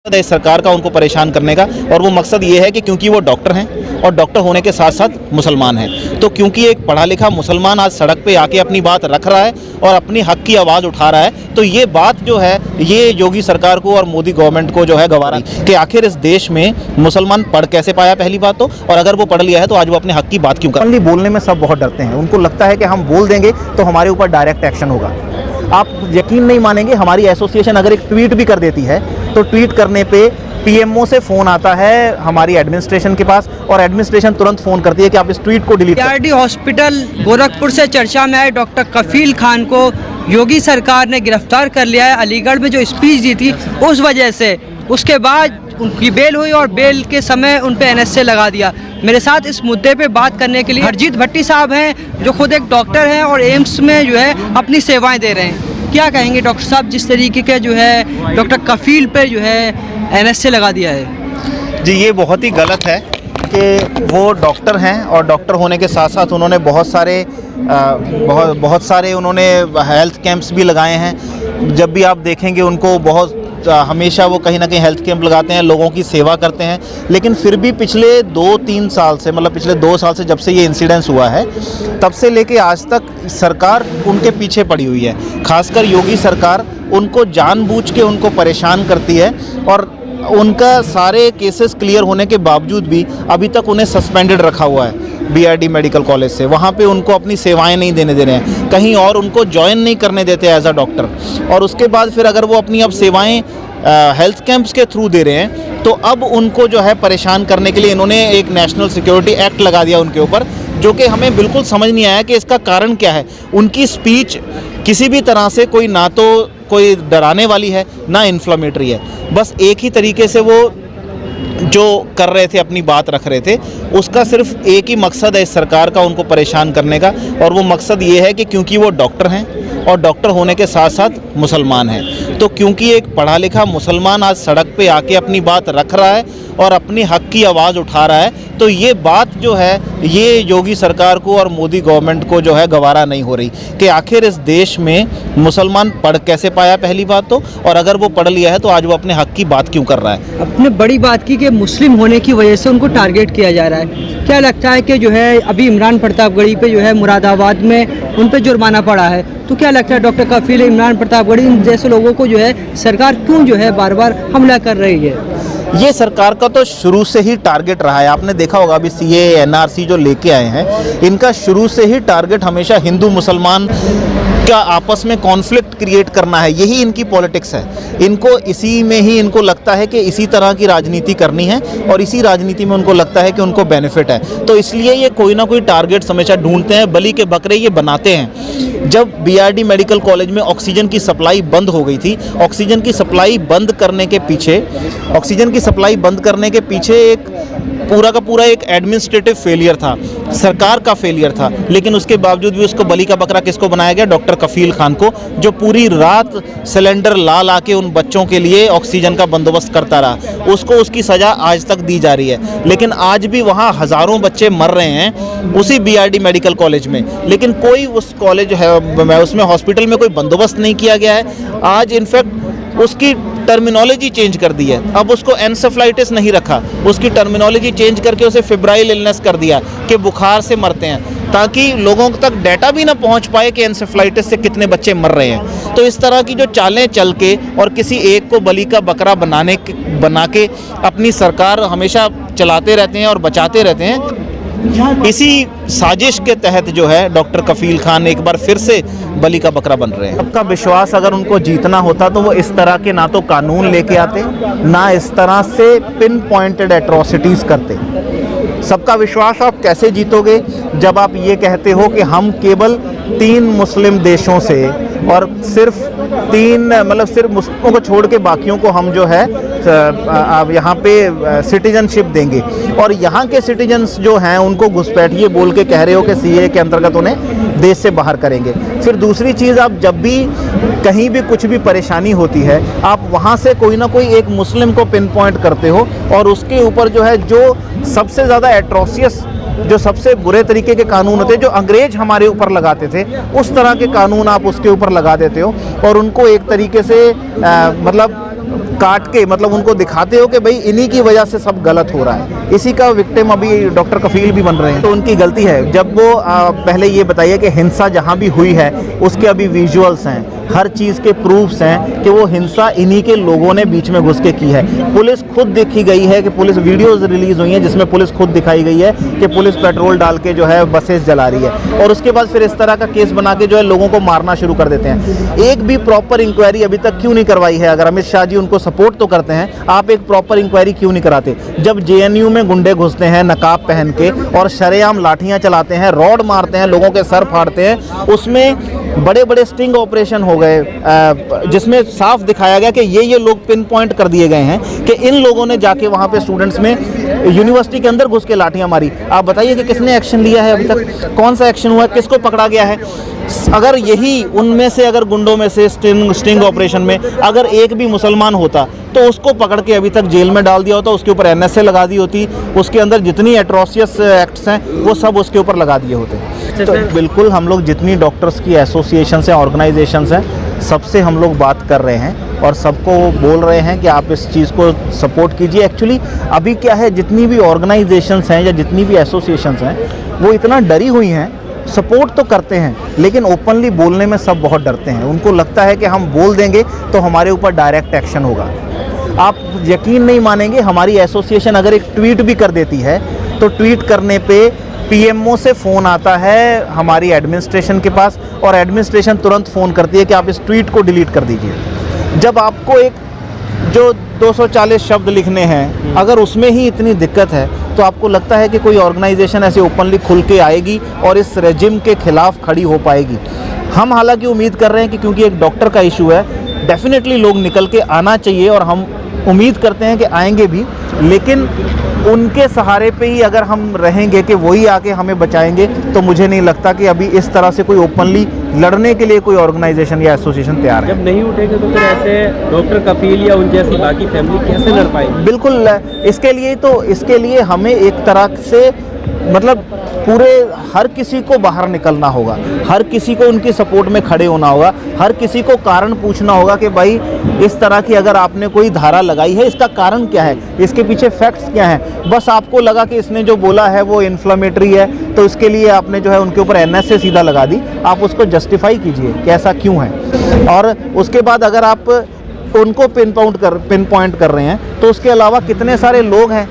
इस सरकार का उनको परेशान करने का, और वो मकसद ये है कि क्योंकि वो डॉक्टर हैं और डॉक्टर होने के साथ साथ मुसलमान हैं, तो क्योंकि एक पढ़ा लिखा मुसलमान आज सड़क पे आके अपनी बात रख रहा है और अपनी हक की आवाज़ उठा रहा है, तो ये बात जो है ये योगी सरकार को और मोदी गवर्नमेंट को जो है गवारा कि आखिर इस देश में मुसलमान पढ़ कैसे पाया, पहली बात तो, और अगर वो पढ़ लिया है तो आज वो अपने हक की बात क्यों कर। बोलने में सब बहुत डरते हैं, उनको लगता है कि हम बोल देंगे तो हमारे ऊपर डायरेक्ट एक्शन होगा। आप यकीन नहीं मानेंगे, हमारी एसोसिएशन अगर एक ट्वीट भी कर देती है तो ट्वीट करने पे पीएमओ से फ़ोन आता है हमारी एडमिनिस्ट्रेशन के पास, और एडमिनिस्ट्रेशन तुरंत फ़ोन करती है कि आप इस ट्वीट को डिलीट PRD हॉस्पिटल गोरखपुर से चर्चा में आए डॉक्टर कफील खान को योगी सरकार ने गिरफ्तार कर लिया है। अलीगढ़ में जो स्पीच दी थी उस वजह से, उसके बाद उनकी बेल हुई और बेल के समय उन पे NSA लगा दिया। मेरे साथ इस मुद्दे पे बात करने के लिए हरजीत भट्टी साहब हैं, जो खुद एक डॉक्टर हैं और एम्स में जो है अपनी सेवाएं दे रहे हैं। क्या कहेंगे डॉक्टर साहब, जिस तरीके के जो है डॉक्टर कफील पे जो है NSA लगा दिया है? जी, ये बहुत ही गलत है कि वो डॉक्टर हैं और डॉक्टर होने के साथ साथ उन्होंने बहुत सारे उन्होंने हेल्थ कैंप्स भी लगाए हैं। जब भी आप देखेंगे उनको हमेशा वो कहीं ना कहीं हेल्थ कैंप लगाते हैं, लोगों की सेवा करते हैं, लेकिन फिर भी पिछले 2-3 साल से, मतलब पिछले 2 साल से जब से ये इंसिडेंस हुआ है तब से लेके आज तक सरकार उनके पीछे पड़ी हुई है। खासकर योगी सरकार उनको जानबूझ के उनको परेशान करती है, और उनका सारे केसेस क्लियर होने के बावजूद भी अभी तक उन्हें सस्पेंडेड रखा हुआ है BRD मेडिकल कॉलेज से। वहाँ पे उनको अपनी सेवाएं नहीं देने दे रहे हैं, कहीं और उनको ज्वाइन नहीं करने देते एज अ डॉक्टर, और उसके बाद फिर अगर वो अपनी अब सेवाएं हेल्थ कैंप्स के थ्रू दे रहे हैं तो अब उनको जो है परेशान करने के लिए इन्होंने एक नेशनल सिक्योरिटी एक्ट लगा दिया उनके ऊपर, जो कि हमें बिल्कुल समझ नहीं आया कि इसका कारण क्या है। उनकी स्पीच किसी भी तरह से ना तो कोई डराने वाली है ना इन्फ्लेमेटरी है, बस एक ही तरीके से वो जो कर रहे थे, अपनी बात रख रहे थे, उसका सिर्फ एक ही मकसद है इस सरकार का उनको परेशान करने का, और वो मकसद ये है कि क्योंकि वो डॉक्टर हैं और डॉक्टर होने के साथ साथ मुसलमान हैं, तो क्योंकि एक पढ़ा लिखा मुसलमान आज सड़क पे आके अपनी बात रख रहा है और अपनी हक की आवाज़ उठा रहा है, तो ये बात जो है ये योगी सरकार को और मोदी गवर्नमेंट को जो है गवारा नहीं हो रही कि आखिर इस देश में मुसलमान पढ़ कैसे पाया, पहली बात तो, और अगर वो पढ़ लिया है तो आज वो अपने हक की बात क्यों कर रहा है। अपने बड़ी बात की कि मुस्लिम होने की वजह से उनको टारगेट किया जा रहा है। क्या लगता है कि जो है अभी इमरान प्रतापगढ़ी पे जो है मुरादाबाद में उन पे जुर्माना पड़ा है, तो क्या लगता है डॉक्टर कफील, इमरान प्रतापगढ़ी जैसे लोगों को जो है सरकार क्यों जो है बार बार हमला कर रही है? ये सरकार का तो शुरू से ही टारगेट रहा है। आपने देखा होगा अभी CAA NRC जो लेके आए हैं, इनका शुरू से ही टारगेट हमेशा हिंदू मुसलमान का आपस में कॉन्फ्लिक्ट क्रिएट करना है, यही इनकी पॉलिटिक्स है। इनको इसी में ही इनको लगता है कि इसी तरह की राजनीति करनी है, और इसी राजनीति में उनको लगता है कि उनको बेनिफिट है, तो इसलिए ये कोई ना कोई टारगेट हमेशा ढूंढते हैं, बलि के बकरे ये बनाते हैं। जब BRD मेडिकल कॉलेज में ऑक्सीजन की सप्लाई बंद हो गई थी, ऑक्सीजन की सप्लाई बंद करने के पीछे एक पूरा का पूरा एक एडमिनिस्ट्रेटिव फेलियर था, सरकार का फेलियर था, लेकिन उसके बावजूद भी उसको बलि का बकरा किसको बनाया गया? डॉक्टर कफील खान को, जो पूरी रात सिलेंडर ला के उन बच्चों के लिए ऑक्सीजन का बंदोबस्त करता रहा। उसको उसकी सज़ा आज तक दी जा रही है, लेकिन आज भी वहाँ हज़ारों बच्चे मर रहे हैं उसी BRD मेडिकल कॉलेज में, लेकिन कोई उस कॉलेज है उसमें हॉस्पिटल में कोई बंदोबस्त नहीं किया गया है। आज इनफैक्ट उसकी टर्मिनोलॉजी चेंज कर दी है, अब उसको एन्सेफ्लाइटिस नहीं रखा, उसकी टर्मिनोलॉजी चेंज करके उसे फेब्राइल इलनेस कर दिया कि बुखार से मरते हैं, ताकि लोगों तक डाटा भी ना पहुंच पाए कि एन्सेफ्लाइटिस से कितने बच्चे मर रहे हैं। तो इस तरह की जो चालें चल के और किसी एक को बलि का बकरा बना के अपनी सरकार हमेशा चलाते रहते हैं और बचाते रहते हैं। इसी साजिश के तहत जो है डॉक्टर कफील खान एक बार फिर से बलि का बकरा बन रहे हैं। सबका विश्वास अगर उनको जीतना होता तो वो इस तरह के ना तो कानून लेके आते, ना इस तरह से पिन पॉइंटेड एट्रोसिटीज़ करते। सबका विश्वास आप कैसे जीतोगे जब आप ये कहते हो कि हम केवल 3 मुस्लिम देशों से, और सिर्फ 3 मतलब सिर्फ मुस्लिमों को छोड़ के बाकियों को हम जो है अब यहाँ पे सिटीजनशिप देंगे, और यहाँ के सिटीजन्स जो हैं उनको घुसपैठिए बोल के कह रहे हो कि CAA के अंतर्गत उन्हें देश से बाहर करेंगे। फिर दूसरी चीज़, आप जब भी कहीं भी कुछ भी परेशानी होती है, आप वहाँ से कोई ना कोई एक मुस्लिम को पिन पॉइंट करते हो, और उसके ऊपर जो है जो सबसे ज़्यादा एट्रोसियस, जो सबसे बुरे तरीके के कानून होते हैं, जो अंग्रेज हमारे ऊपर लगाते थे, उस तरह के कानून आप उसके ऊपर लगा देते हो, और उनको एक तरीके से मतलब काट के मतलब उनको दिखाते हो कि भाई इन्हीं की वजह से सब गलत हो रहा है, इसी का विक्टिम अभी डॉक्टर कफील भी बन रहे हैं, तो उनकी गलती है। जब वो पहले ये बताइए कि हिंसा जहाँ भी हुई है उसके अभी विजुअल्स हैं, हर चीज़ के प्रूफ्स हैं कि वो हिंसा इन्हीं के लोगों ने बीच में घुस के की है। पुलिस खुद देखी गई है कि पुलिस वीडियोस रिलीज हुई हैं जिसमें पुलिस खुद दिखाई गई है कि पुलिस पेट्रोल डाल के जो है बसेस जला रही है, और उसके बाद फिर इस तरह का केस बना के जो है लोगों को मारना शुरू कर देते हैं। एक भी प्रॉपर इंक्वायरी अभी तक क्यों नहीं करवाई है? अगर अमित शाह जी उनको सपोर्ट तो करते हैं, आप एक प्रॉपर इंक्वायरी क्यों नहीं कराते? जब JNU में गुंडे घुसते हैं नकाब पहन के और शरेआम लाठियाँ चलाते हैं, रॉड मारते हैं, लोगों के सर फाड़ते हैं, उसमें बड़े बड़े स्टिंग ऑपरेशन हो गए जिसमें साफ दिखाया गया कि ये लोग पिन पॉइंट कर दिए गए हैं कि इन लोगों ने जाके वहाँ पे स्टूडेंट्स में यूनिवर्सिटी के अंदर घुस के लाठियाँ मारी। आप बताइए कि किसने एक्शन लिया है? अभी तक कौन सा एक्शन हुआ है? किसको पकड़ा गया है? अगर यही उनमें से अगर गुंडों में से स्टिंग ऑपरेशन में अगर एक भी मुसलमान होता तो उसको पकड़ के अभी तक जेल में डाल दिया होता, उसके ऊपर NSA लगा दी होती, उसके अंदर जितनी एट्रोसियस एक्ट्स हैं वो सब उसके ऊपर लगा दिए होते। तो बिल्कुल हम लोग जितनी डॉक्टर्स की एसोसिएशंस हैं, ऑर्गेनाइजेशंस हैं, सबसे हम लोग बात कर रहे हैं और सबको बोल रहे हैं कि आप इस चीज़ को सपोर्ट कीजिए। एक्चुअली अभी क्या है, जितनी भी ऑर्गेनाइजेशंस हैं या जितनी भी एसोसिएशंस हैं वो इतना डरी हुई हैं, सपोर्ट तो करते हैं लेकिन ओपनली बोलने में सब बहुत डरते हैं। उनको लगता है कि हम बोल देंगे तो हमारे ऊपर डायरेक्ट एक्शन होगा। आप यकीन नहीं मानेंगे, हमारी एसोसिएशन अगर एक ट्वीट भी कर देती है तो ट्वीट करने पे PMO से फ़ोन आता है हमारी एडमिनिस्ट्रेशन के पास और एडमिनिस्ट्रेशन तुरंत फ़ोन करती है कि आप इस ट्वीट को डिलीट कर दीजिए। जब आपको एक जो 240 शब्द लिखने हैं अगर उसमें ही इतनी दिक्कत है तो आपको लगता है कि कोई ऑर्गेनाइजेशन ऐसे ओपनली खुल के आएगी और इस रेजिम के खिलाफ खड़ी हो पाएगी? हम हालांकि उम्मीद कर रहे हैं कि क्योंकि एक डॉक्टर का इशू है, डेफिनेटली लोग निकल के आना चाहिए और हम उम्मीद करते हैं कि आएंगे भी, लेकिन उनके सहारे पे ही अगर हम रहेंगे कि वही आके हमें बचाएंगे तो मुझे नहीं लगता कि अभी इस तरह से कोई ओपनली लड़ने के लिए कोई ऑर्गेनाइजेशन या एसोसिएशन तैयार है। जब नहीं उठेंगे तो फिर ऐसे डॉक्टर कफील या उन जैसी बाकी फैमिली कैसे लड़ पाएगी? बिल्कुल, इसके लिए हमें एक तरह से मतलब पूरे हर किसी को बाहर निकलना होगा, हर किसी को उनकी सपोर्ट में खड़े होना होगा, हर किसी को कारण पूछना होगा कि भाई इस तरह की अगर आपने कोई धारा लगाई है इसका कारण क्या है, इसके पीछे फैक्ट्स क्या हैं। बस आपको लगा कि इसने जो बोला है वो इन्फ्लेमेटरी है तो इसके लिए आपने जो है उनके ऊपर NSA सीधा लगा दी, आप उसको जस्टिफाई कीजिए कि ऐसा क्यों है। और उसके बाद अगर आप उनको पिन पॉइंट कर रहे हैं तो उसके अलावा कितने सारे लोग हैं,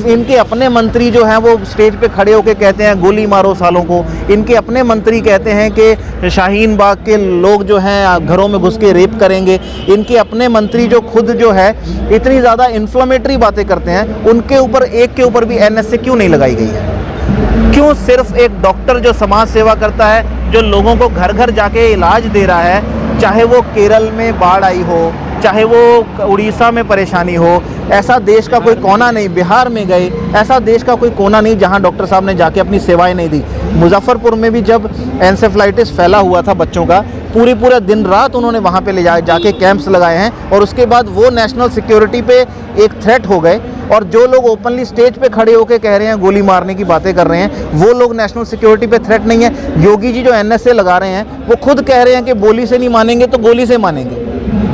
इनके अपने मंत्री जो हैं वो स्टेज पे खड़े होकर कहते हैं गोली मारो सालों को। इनके अपने मंत्री कहते हैं कि शाहीन बाग के लोग जो हैं घरों में घुस के रेप करेंगे। इनके अपने मंत्री जो खुद जो है इतनी ज़्यादा इन्फ्लेमेटरी बातें करते हैं, उनके ऊपर एक के ऊपर भी NSA क्यों नहीं लगाई गई है? क्यों सिर्फ एक डॉक्टर जो समाज सेवा करता है, जो लोगों को घर घर जाके इलाज दे रहा है, चाहे वो केरल में बाढ़ आई हो, चाहे वो उड़ीसा में परेशानी हो, ऐसा देश का कोई कोना नहीं, बिहार में गए, ऐसा देश का कोई कोना नहीं जहां डॉक्टर साहब ने जाके अपनी सेवाएं नहीं दी। मुजफ्फरपुर में भी जब एन्सेफेलाइटिस फैला हुआ था बच्चों का, पूरे दिन रात उन्होंने वहां पे ले जाके कैंप्स लगाए हैं और उसके बाद वो नेशनल सिक्योरिटी पे एक थ्रेट हो गए। और जो लोग ओपनली स्टेज पे खड़े होकर कह रहे हैं गोली मारने की बातें कर रहे हैं, वो लोग नेशनल सिक्योरिटी पे थ्रेट नहीं है। योगी जी जो NSA लगा रहे हैं वो खुद कह रहे हैं कि बोली से नहीं मानेंगे तो गोली से मानेंगे।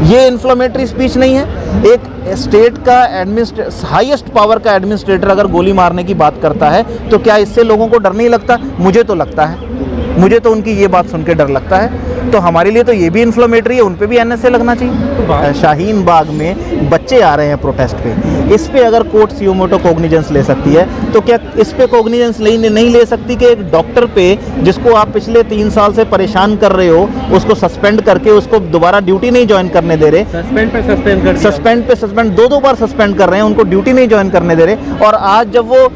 ये इन्फ्लेमेटरी स्पीच नहीं है? एक स्टेट का हाईएस्ट पावर का एडमिनिस्ट्रेटर अगर गोली मारने की बात करता है तो क्या इससे लोगों को डर नहीं लगता? मुझे तो लगता है, मुझे तो उनकी ये बात सुन के डर लगता है। तो हमारे लिए तो ये भी इन्फ्लेमेटरी है, उन पे भी NSA लगना चाहिए। शाहीन बाग में बच्चे आ रहे हैं प्रोटेस्ट पे, इस पे अगर कोर्ट सियोमोटो कोग्निजेंस ले सकती है तो क्या इस पे कोग्निजेंस नहीं ले सकती कि एक डॉक्टर पे जिसको आप पिछले 3 साल से परेशान कर रहे हो, उसको सस्पेंड करके उसको दोबारा ड्यूटी नहीं ज्वाइन करने दे रहे, सस्पेंड 2 बार सस्पेंड कर रहे हैं, उनको ड्यूटी नहीं ज्वाइन करने दे रहे, और आज जब वो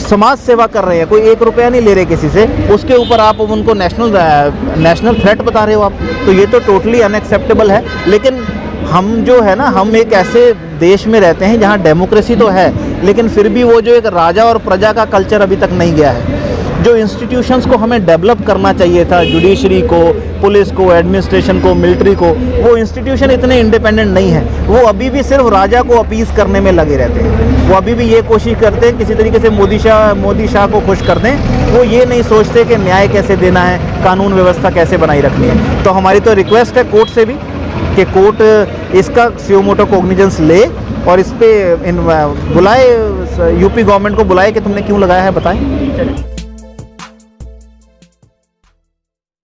समाज सेवा कर रहे हैं, कोई 1 रुपया नहीं ले रहे किसी से, उसके ऊपर आप उनको नेशनल थ्रेट बता रहे हो आप, तो ये तो टोटली अनएक्सेप्टेबल है। लेकिन हम जो है ना, हम एक ऐसे देश में रहते हैं जहाँ डेमोक्रेसी तो है लेकिन फिर भी वो जो एक राजा और प्रजा का कल्चर अभी तक नहीं गया है। जो इंस्टीट्यूशंस को हमें डेवलप करना चाहिए था, जुडिशरी को, पुलिस को, एडमिनिस्ट्रेशन को, मिलिट्री को, वो इंस्टीट्यूशन इतने इंडिपेंडेंट नहीं है। वो अभी भी सिर्फ राजा को अपीज़ करने में लगे रहते हैं। वो अभी भी ये कोशिश करते हैं किसी तरीके से मोदी शाह को खुश कर दें। वो ये नहीं सोचते कि न्याय कैसे देना है, कानून व्यवस्था कैसे बनाई रखनी है। तो हमारी तो रिक्वेस्ट है कोर्ट से भी कि कोर्ट इसका सियोमोटो कॉग्निजेंस ले और इस पे बुलाए, यूपी गवर्नमेंट को बुलाए कि तुमने क्यों लगाया है, बताएं।